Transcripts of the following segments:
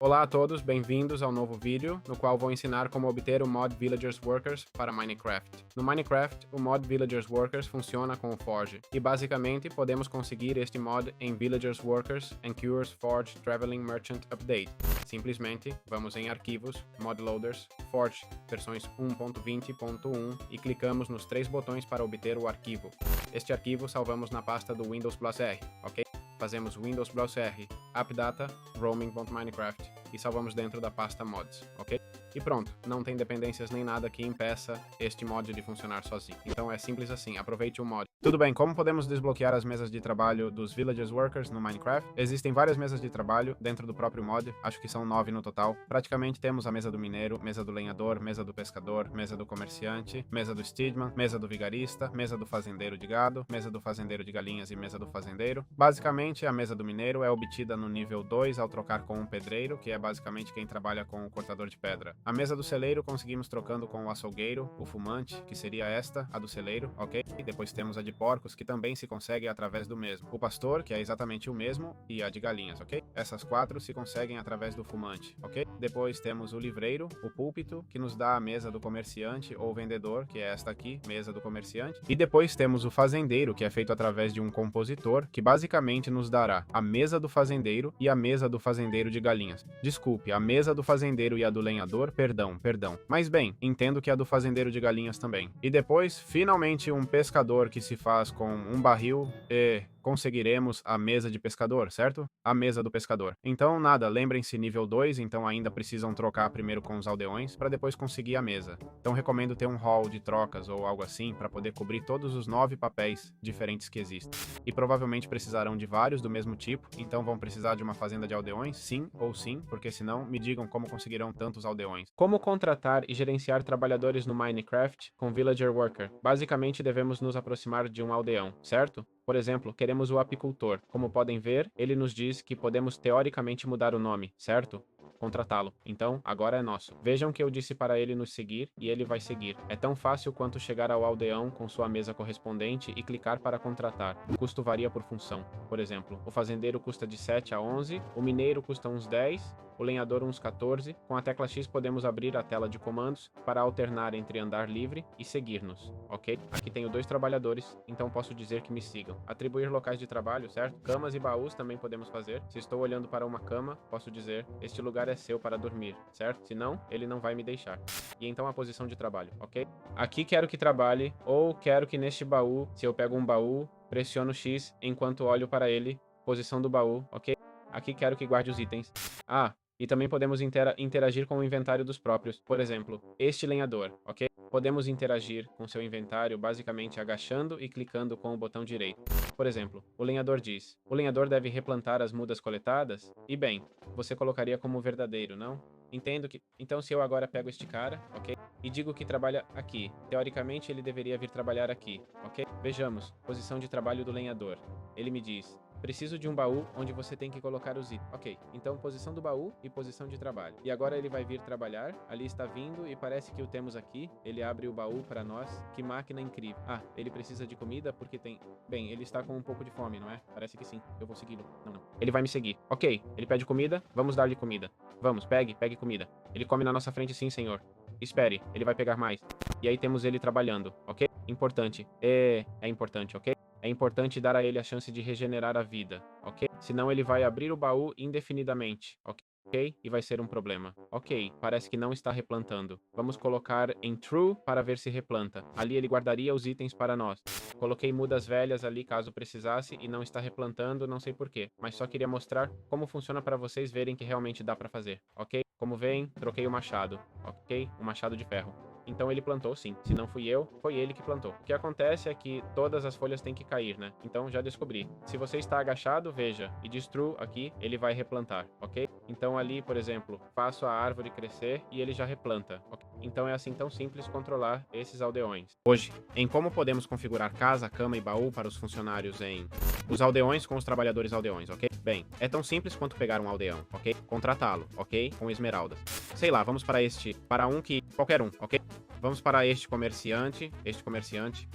Olá a todos, bem-vindos ao novo vídeo, no qual vou ensinar como obter o mod Villagers Workers para Minecraft. No Minecraft, o mod Villagers Workers funciona com o Forge, e basicamente podemos conseguir este mod em Villagers Workers and Cures Forge Traveling Merchant Update. Simplesmente, vamos em Arquivos, Mod Loaders, Forge, versões 1.20.1 e clicamos nos três botões para obter o arquivo. Este arquivo salvamos na pasta do Windows Plus R, ok? Fazemos Windows Plus R, AppData, roaming.minecraft e salvamos dentro da pasta mods, ok? E pronto, não tem dependências nem nada que impeça este mod de funcionar sozinho. Então é simples assim, aproveite o mod. Tudo bem, como podemos desbloquear as mesas de trabalho dos Villagers Workers no Minecraft? Existem várias mesas de trabalho dentro do próprio mod, acho que são 9 no total. Praticamente temos a mesa do mineiro, mesa do lenhador, mesa do pescador, mesa do comerciante, mesa do steedman, mesa do vigarista, mesa do fazendeiro de gado, mesa do fazendeiro de galinhas e mesa do fazendeiro. Basicamente, a mesa do mineiro é obtida no nível 2 ao trocar com um pedreiro, que é basicamente quem trabalha com o cortador de pedra. A mesa do celeiro conseguimos trocando com o açougueiro, o fumante, que seria esta, a do celeiro, ok? E depois temos a de porcos, que também se consegue através do mesmo. O pastor, que é exatamente o mesmo, e a de galinhas, ok? Essas quatro se conseguem através do fumante, ok? Depois temos o livreiro, o púlpito, que nos dá a mesa do comerciante ou vendedor, que é esta aqui, mesa do comerciante. E depois temos o fazendeiro, que é feito através de um compositor, que basicamente nos dará a mesa do fazendeiro e a mesa do fazendeiro de galinhas. Desculpe, a mesa do fazendeiro e a do lenhador, perdão. Mas bem, entendo que a do fazendeiro de galinhas também. E depois, finalmente, um pescador que se faz com um barril e conseguiremos a mesa de pescador, certo? A mesa do pescador. Então, nada, lembrem-se nível 2, então ainda precisam trocar primeiro com os aldeões para depois conseguir a mesa. Então recomendo ter um hall de trocas ou algo assim para poder cobrir todos os 9 papéis diferentes que existem. E provavelmente precisarão de vários do mesmo tipo, então vão precisar de uma fazenda de aldeões, sim ou sim, porque senão me digam como conseguirão tantos aldeões. Como contratar e gerenciar trabalhadores no Minecraft com Villager Worker? Basicamente devemos nos aproximar de um aldeão, certo? Por exemplo, queremos o apicultor. Como podem ver, ele nos diz que podemos teoricamente mudar o nome, certo? Contratá-lo. Então, agora é nosso. Vejam que eu disse para ele nos seguir e ele vai seguir. É tão fácil quanto chegar ao aldeão com sua mesa correspondente e clicar para contratar. O custo varia por função. Por exemplo, o fazendeiro custa de 7 a 11, o mineiro custa uns 10, o lenhador uns 14. Com a tecla X podemos abrir a tela de comandos para alternar entre andar livre e seguir-nos, ok? Aqui tenho 2 trabalhadores, então posso dizer que me sigam. Atribuir locais de trabalho, certo? Camas e baús também podemos fazer. Se estou olhando para uma cama, posso dizer, este lugar é seu para dormir, certo? Senão, ele não vai me deixar. E então a posição de trabalho, ok? Aqui quero que trabalhe, ou quero que neste baú, se eu pego um baú, pressiono X enquanto olho para ele, posição do baú, ok? Aqui quero que guarde os itens. Ah, e também podemos interagir com o inventário dos próprios. Por exemplo, este lenhador, ok? Podemos interagir com seu inventário basicamente agachando e clicando com o botão direito. Por exemplo, o lenhador diz: o lenhador deve replantar as mudas coletadas? E bem, você colocaria como verdadeiro, não? Entendo que... Então se eu agora pego este cara, ok? E digo que trabalha aqui. Teoricamente ele deveria vir trabalhar aqui, ok? Vejamos, posição de trabalho do lenhador. Ele me diz: preciso de um baú onde você tem que colocar os itens. Ok, então posição do baú e posição de trabalho. E agora ele vai vir trabalhar. Ali está vindo e parece que o temos aqui. Ele abre o baú para nós. Que máquina incrível. Ah, ele precisa de comida porque tem... Bem, ele está com um pouco de fome, não é? Parece que sim. Eu vou segui-lo. Não. Ele vai me seguir. Ok, ele pede comida. Vamos dar-lhe comida. Vamos, pegue comida. Ele come na nossa frente sim, senhor. Espere, ele vai pegar mais. E aí temos ele trabalhando, ok? Importante. É importante, ok? É importante dar a ele a chance de regenerar a vida, ok? Senão ele vai abrir o baú indefinidamente, ok? E vai ser um problema. Ok, parece que não está replantando. Vamos colocar em True para ver se replanta. Ali ele guardaria os itens para nós. Coloquei mudas velhas ali caso precisasse e não está replantando, não sei porquê. Mas só queria mostrar como funciona para vocês verem que realmente dá para fazer, ok? Como veem, troquei o machado, ok? Um machado de ferro. Então ele plantou sim. Se não fui eu, foi ele que plantou. O que acontece é que todas as folhas têm que cair, né? Então já descobri. Se você está agachado, veja. E destruo aqui, ele vai replantar, ok? Então ali, por exemplo, faço a árvore crescer e ele já replanta, ok? Então é assim tão simples controlar esses aldeões. Hoje, em como podemos configurar casa, cama e baú para os funcionários em os aldeões com os trabalhadores aldeões, ok? Bem, é tão simples quanto pegar um aldeão, ok? Contratá-lo, ok? Com esmeraldas. Sei lá, vamos para um que, qualquer um, ok? Vamos para este comerciante,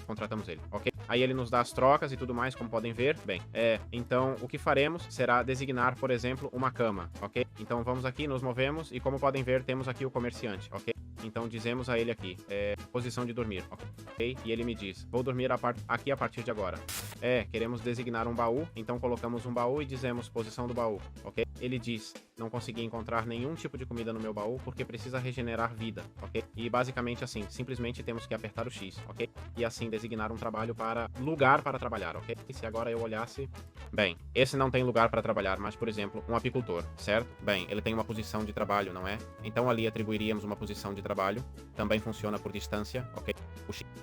contratamos ele, ok? Aí ele nos dá as trocas e tudo mais, como podem ver. Bem, então o que faremos será designar, por exemplo, uma cama, ok? Então vamos aqui, nos movemos e como podem ver, temos aqui o comerciante, ok? Então dizemos a ele aqui, posição de dormir, ok? E ele me diz, vou dormir aqui a partir de agora. Queremos designar um baú, então colocamos um baú e dizemos posição do baú, ok? Ele diz, não consegui encontrar nenhum tipo de comida no meu baú porque precisa regenerar vida, ok? E basicamente assim, simplesmente temos que apertar o X, ok? E assim designar um trabalho lugar para trabalhar, ok? E se agora eu olhasse, bem, esse não tem lugar para trabalhar, mas por exemplo, um apicultor, certo? Bem, ele tem uma posição de trabalho, não é? Então ali atribuiríamos uma posição de trabalho, também funciona por distância, ok?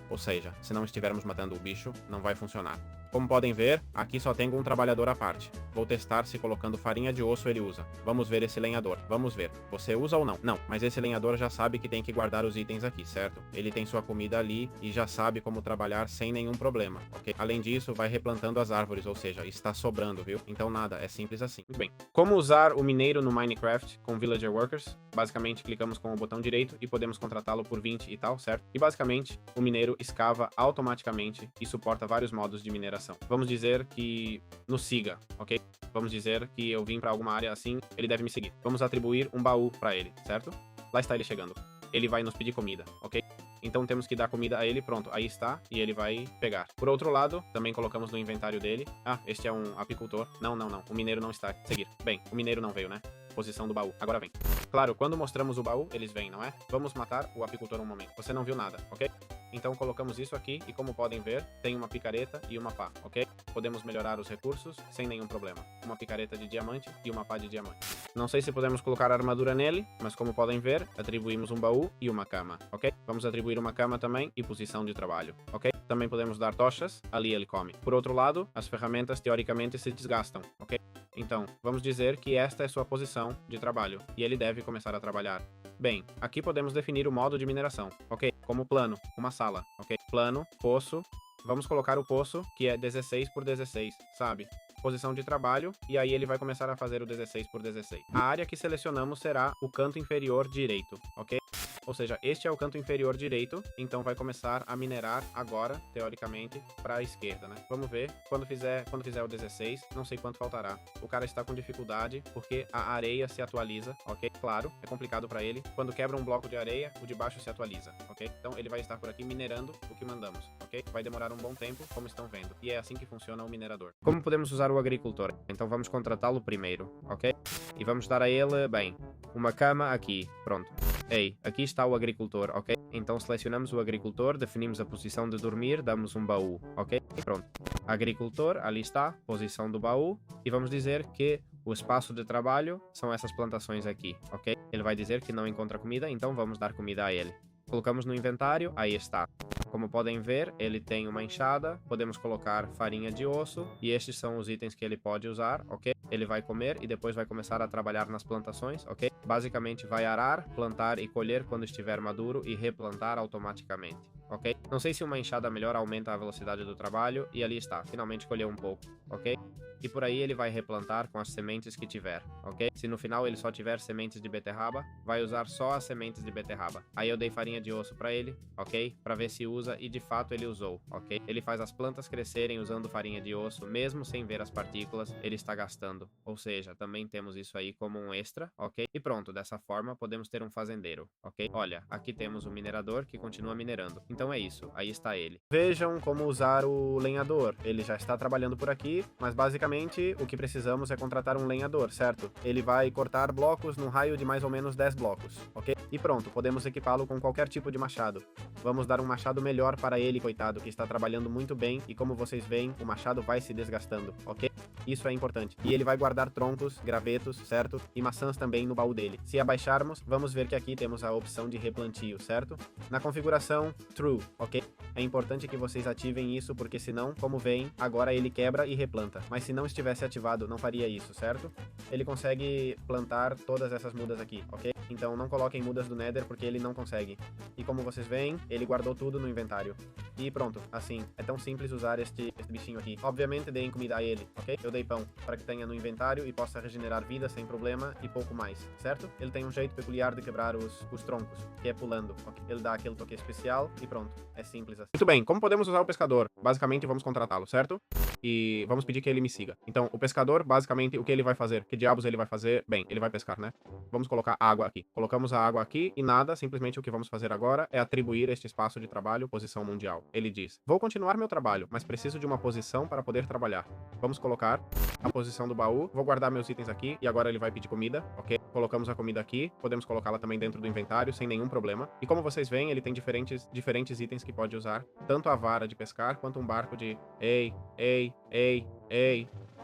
Ou seja, se não estivermos matando o bicho, não vai funcionar. Como podem ver, aqui só tenho um trabalhador à parte. Vou testar se colocando farinha de osso ele usa. Vamos ver esse lenhador. Vamos ver. Você usa ou não? Não, mas esse lenhador já sabe que tem que guardar os itens aqui, certo? Ele tem sua comida ali e já sabe como trabalhar sem nenhum problema, ok? Além disso, vai replantando as árvores, ou seja, está sobrando, viu? Então nada, é simples assim. Muito bem. Como usar o mineiro no Minecraft com Villager Workers? Basicamente, clicamos com o botão direito e podemos contratá-lo por 20 e tal, certo? E basicamente, o mineiro escava automaticamente e suporta vários modos de mineração. Vamos dizer que nos siga, ok? Vamos dizer que eu vim para alguma área assim, ele deve me seguir. Vamos atribuir um baú para ele, certo? Lá está ele chegando. Ele vai nos pedir comida, ok? Então temos que dar comida a ele, pronto, aí está, e ele vai pegar. Por outro lado, também colocamos no inventário dele. Ah, este é um apicultor. Não, o mineiro não está. Seguir. Bem, o mineiro não veio, né? Posição do baú. Agora vem. Claro, quando mostramos o baú, eles vêm, não é? Vamos matar o apicultor um momento. Você não viu nada, ok? Então colocamos isso aqui e como podem ver, tem uma picareta e uma pá, ok? Podemos melhorar os recursos sem nenhum problema. Uma picareta de diamante e uma pá de diamante. Não sei se podemos colocar armadura nele, mas como podem ver, atribuímos um baú e uma cama, ok? Vamos atribuir uma cama também e posição de trabalho, ok? Também podemos dar tochas, ali ele come. Por outro lado, as ferramentas teoricamente se desgastam, ok? Então, vamos dizer que esta é sua posição de trabalho e ele deve começar a trabalhar. Bem, aqui podemos definir o modo de mineração, ok? Como plano, uma sala, ok? Plano, poço, vamos colocar o poço, que é 16 por 16, sabe? Posição de trabalho, e aí ele vai começar a fazer o 16 por 16. A área que selecionamos será o canto inferior direito, ok? Ou seja, este é o canto inferior direito, então vai começar a minerar agora, teoricamente, para a esquerda, né? Vamos ver, quando fizer o 16, não sei quanto faltará. O cara está com dificuldade, porque a areia se atualiza, ok? Claro, é complicado para ele. Quando quebra um bloco de areia, o de baixo se atualiza, ok? Então ele vai estar por aqui minerando o que mandamos, ok? Vai demorar um bom tempo, como estão vendo. E é assim que funciona o minerador. Como podemos usar o agricultor? Então vamos contratá-lo primeiro, ok? E vamos dar a ele, bem, uma cama aqui, pronto. Ei, aqui está o agricultor, ok? Então selecionamos o agricultor, definimos a posição de dormir, damos um baú, ok? Pronto. Agricultor, ali está, posição do baú. E vamos dizer que o espaço de trabalho são essas plantações aqui, ok? Ele vai dizer que não encontra comida, então vamos dar comida a ele. Colocamos no inventário, aí está. Como podem ver, ele tem uma enxada, podemos colocar farinha de osso e estes são os itens que ele pode usar, ok? Ele vai comer e depois vai começar a trabalhar nas plantações, ok? Basicamente vai arar, plantar e colher quando estiver maduro e replantar automaticamente, ok? Não sei se uma enxada melhor aumenta a velocidade do trabalho e ali está, finalmente colheu um pouco, ok? E por aí ele vai replantar com as sementes que tiver, ok? Se no final ele só tiver sementes de beterraba, vai usar só as sementes de beterraba. Aí eu dei farinha de osso para ele, ok? Para ver se usa e de fato ele usou, ok? Ele faz as plantas crescerem usando farinha de osso, mesmo sem ver as partículas, ele está gastando. Ou seja, também temos isso aí como um extra, ok? E pronto, dessa forma podemos ter um fazendeiro, ok? Olha, aqui temos o minerador que continua minerando. Então é isso, aí está ele. Vejam como usar o lenhador. Ele já está trabalhando por aqui, mas basicamente o que precisamos é contratar um lenhador, certo? Ele vai cortar blocos num raio de mais ou menos 10 blocos, ok? E pronto, podemos equipá-lo com qualquer tipo de machado. Vamos dar um machado melhor para ele, coitado, que está trabalhando muito bem e como vocês veem, o machado vai se desgastando, ok? Isso é importante. E ele vai guardar troncos, gravetos, certo? E maçãs também no baú dele. Se abaixarmos, vamos ver que aqui temos a opção de replantio, certo? Na configuração True, ok? É importante que vocês ativem isso, porque senão, como veem, agora ele quebra e replanta. Mas se não estivesse ativado, não faria isso, certo? Ele consegue plantar todas essas mudas aqui, ok? Então não coloquem mudas ajudas do Nether porque ele não consegue. E como vocês veem, ele guardou tudo no inventário. E pronto, assim, é tão simples usar este bichinho aqui. Obviamente deem comida a ele, ok? Eu dei pão para que tenha no inventário e possa regenerar vida sem problema e pouco mais, certo? Ele tem um jeito peculiar de quebrar os troncos, que é pulando, ok? Ele dá aquele toque especial e pronto, é simples assim. Muito bem, como podemos usar o pescador? Basicamente vamos contratá-lo, certo? E vamos pedir que ele me siga. Então, o pescador, basicamente, o que ele vai fazer? Que diabos ele vai fazer? Bem, ele vai pescar, né? Vamos colocar água aqui. Colocamos a água aqui e nada, simplesmente o que vamos fazer agora é atribuir este espaço de trabalho posição mundial. Ele diz, vou continuar meu trabalho, mas preciso de uma posição para poder trabalhar. Vamos colocar a posição do baú. Vou guardar meus itens aqui e agora ele vai pedir comida, ok? Colocamos a comida aqui, podemos colocá-la também dentro do inventário sem nenhum problema. E como vocês veem, ele tem diferentes itens que pode usar, tanto a vara de pescar quanto um barco de ei.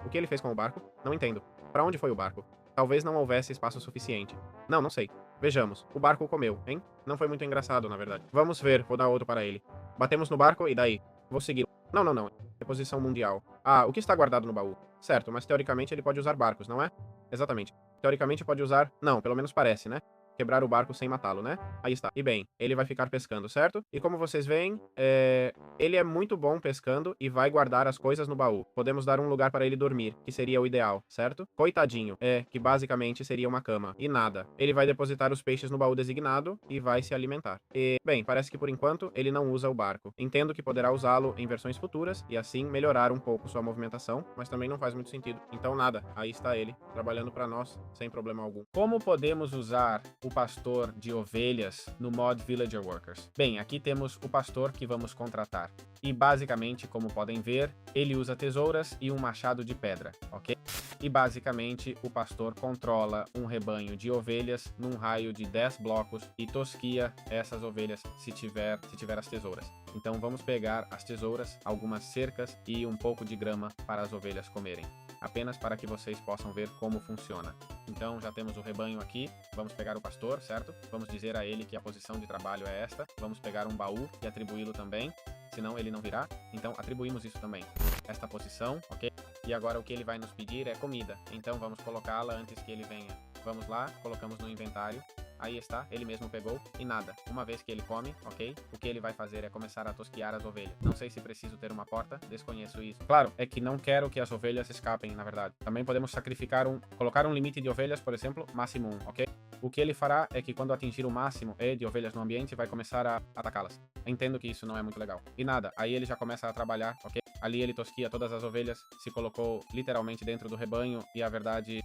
O que ele fez com o barco? Não entendo. Para onde foi o barco? Talvez não houvesse espaço suficiente. Não sei. Vejamos. O barco comeu, hein? Não foi muito engraçado, na verdade. Vamos ver. Vou dar outro para ele. Batemos no barco e daí? Vou seguir. Não. Reposição mundial. Ah, o que está guardado no baú? Certo, mas teoricamente ele pode usar barcos, não é? Exatamente. Teoricamente pode usar... Não, pelo menos parece, né? Quebrar o barco sem matá-lo, né? Aí está. E bem, ele vai ficar pescando, certo? E como vocês veem, ele é muito bom pescando e vai guardar as coisas no baú. Podemos dar um lugar para ele dormir, que seria o ideal, certo? Coitadinho, que basicamente seria uma cama. E nada. Ele vai depositar os peixes no baú designado e vai se alimentar. E, bem, parece que por enquanto ele não usa o barco. Entendo que poderá usá-lo em versões futuras e assim melhorar um pouco sua movimentação, mas também não faz muito sentido. Então nada, aí está ele, trabalhando para nós, sem problema algum. Como podemos usar o pastor de ovelhas no mod Villager Workers? Bem, aqui temos o pastor que vamos contratar. E basicamente, como podem ver, ele usa tesouras e um machado de pedra, ok? E basicamente o pastor controla um rebanho de ovelhas num raio de 10 blocos e tosquia essas ovelhas se tiver as tesouras. Então vamos pegar as tesouras, algumas cercas e um pouco de grama para as ovelhas comerem. Apenas para que vocês possam ver como funciona. Então já temos o rebanho aqui, vamos pegar o pastor, certo? Vamos dizer a ele que a posição de trabalho é esta, vamos pegar um baú e atribuí-lo também, senão ele não virá, então atribuímos isso também, esta posição, ok? E agora o que ele vai nos pedir é comida, então vamos colocá-la antes que ele venha. Vamos lá, colocamos no inventário. Aí está, ele mesmo pegou e nada. Uma vez que ele come, ok? O que ele vai fazer é começar a tosquiar as ovelhas. Não sei se preciso ter uma porta, desconheço isso. Claro, é que não quero que as ovelhas escapem, na verdade. Também podemos colocar um limite de ovelhas, por exemplo, máximo 1, ok? O que ele fará é que quando atingir o máximo de ovelhas no ambiente, vai começar a atacá-las. Entendo que isso não é muito legal. E nada, aí ele já começa a trabalhar, ok? Ali ele tosquia todas as ovelhas, se colocou literalmente dentro do rebanho e a verdade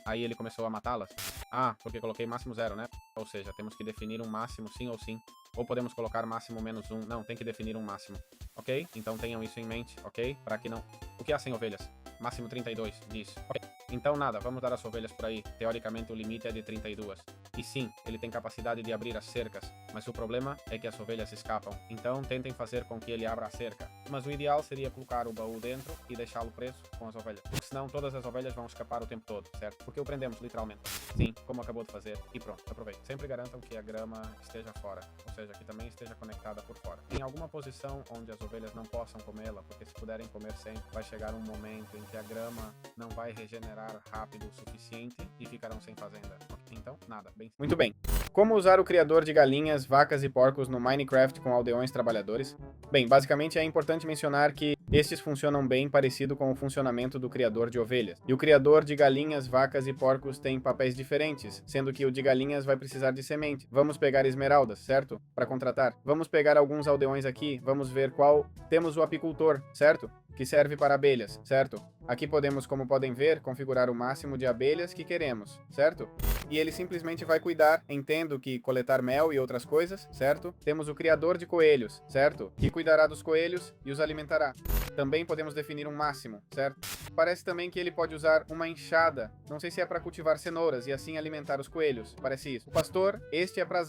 aí ele começou a matá-las. Ah, porque coloquei máximo 0, né? Ou seja, temos que definir um máximo sim ou sim. Ou podemos colocar máximo menos 1. Não, tem que definir um máximo. Ok? Então tenham isso em mente, ok? Para que não... O que há 100 ovelhas? Máximo 32, diz. Ok. Então nada, vamos dar as ovelhas por aí. Teoricamente o limite é de 32. E sim, ele tem capacidade de abrir as cercas, mas o problema é que as ovelhas escapam. Então tentem fazer com que ele abra a cerca. Mas o ideal seria colocar o baú dentro e deixá-lo preso com as ovelhas. Porque senão todas as ovelhas vão escapar o tempo todo, certo? Porque o prendemos literalmente. Sim, como acabou de fazer. E pronto, aproveite. Sempre garantam que a grama esteja fora, ou seja, que também esteja conectada por fora. Em alguma posição onde as ovelhas não possam comê-la, porque se puderem comer sempre, vai chegar um momento em que a grama não vai regenerar rápido o suficiente e ficarão sem fazenda. Então, nada. Muito bem. Como usar o criador de galinhas, vacas e porcos no Minecraft com aldeões trabalhadores? Bem, basicamente é importante mencionar que estes funcionam bem parecido com o funcionamento do criador de ovelhas. E o criador de galinhas, vacas e porcos tem papéis diferentes, sendo que o de galinhas vai precisar de semente. Vamos pegar esmeraldas, certo? Para contratar. Vamos pegar alguns aldeões aqui, vamos ver qual... Temos o apicultor, certo? Que serve para abelhas, certo? Aqui podemos, como podem ver, configurar o máximo de abelhas que queremos, certo? E ele simplesmente vai cuidar, entendo que coletar mel e outras coisas, certo? Temos o criador de coelhos, certo? Que cuidará dos coelhos e os alimentará. Também podemos definir um máximo, certo? Parece também que ele pode usar uma enxada, não sei se é para cultivar cenouras e assim alimentar os coelhos, parece isso. O pastor, este é para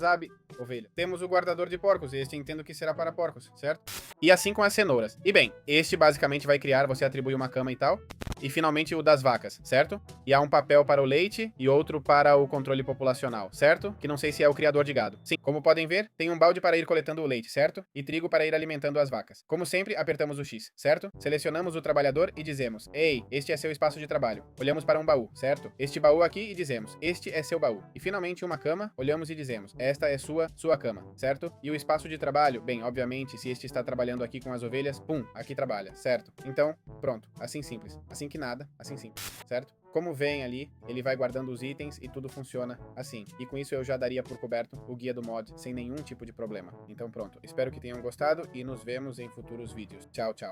ovelha. Temos o guardador de porcos, este entendo que será para porcos, certo? E assim com as cenouras. E bem, este basicamente vai criar, você atribui uma cama e tal, e finalmente o das vacas, certo? E há um papel para o leite e outro para o controle populacional, certo? Que não sei se é o criador de gado. Sim, como podem ver, tem um balde para ir coletando o leite, certo? E trigo para ir alimentando as vacas. Como sempre, apertamos o X, certo? Selecionamos o trabalhador e dizemos: ei, este é seu espaço de trabalho. Olhamos para um baú, certo? Este baú aqui e dizemos: este é seu baú. E finalmente uma cama, olhamos e dizemos: esta é sua cama, certo? E o espaço de trabalho, bem, obviamente, se este está trabalhando aqui com as ovelhas, pum, aqui trabalha, certo? Então, pronto, assim simples. Assim que nada, assim simples, certo? Como vem ali, ele vai guardando os itens e tudo funciona assim. E com isso eu já daria por coberto o guia do mod sem nenhum tipo de problema. Então pronto, espero que tenham gostado e nos vemos em futuros vídeos. Tchau, tchau.